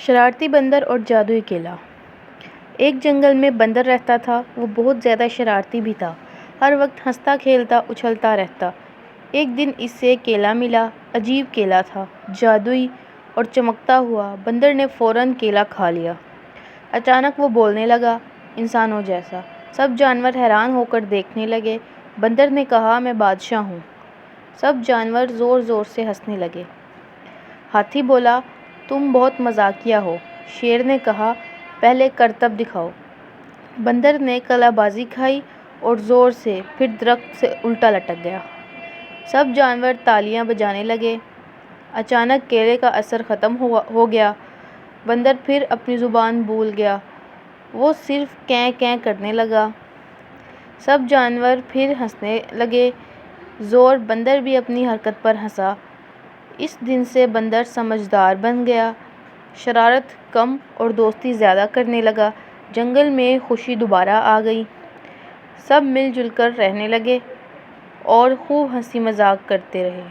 شرارتی بندر اور جادوئی کیلا۔ ایک جنگل میں بندر رہتا تھا۔ وہ بہت زیادہ شرارتی بھی تھا، ہر وقت ہنستا کھیلتا اچھلتا رہتا۔ ایک دن اسے کیلا ملا۔ عجیب کیلا تھا، جادوئی اور چمکتا ہوا۔ بندر نے فوراً کیلا کھا لیا۔ اچانک وہ بولنے لگا، انسانوں جیسا۔ سب جانور حیران ہو کر دیکھنے لگے۔ بندر نے کہا، میں بادشاہ ہوں۔ سب جانور زور زور سے ہنسنے لگے۔ ہاتھی بولا، تم بہت مزاحیہ ہو۔ شیر نے کہا، پہلے کرتب دکھاؤ۔ بندر نے کلا بازی کھائی اور زور سے، پھر درخت سے الٹا لٹک گیا۔ سب جانور تالیاں بجانے لگے۔ اچانک کیلے کا اثر ختم ہو گیا۔ بندر پھر اپنی زبان بھول گیا۔ وہ صرف کیں کیں کرنے لگا۔ سب جانور پھر ہنسنے لگے۔ زور بندر بھی اپنی حرکت پر ہنسا۔ اس دن سے بندر سمجھدار بن گیا، شرارت کم اور دوستی زیادہ کرنے لگا۔ جنگل میں خوشی دوبارہ آ گئی۔ سب مل جل کر رہنے لگے اور خوب ہنسی مذاق کرتے رہے۔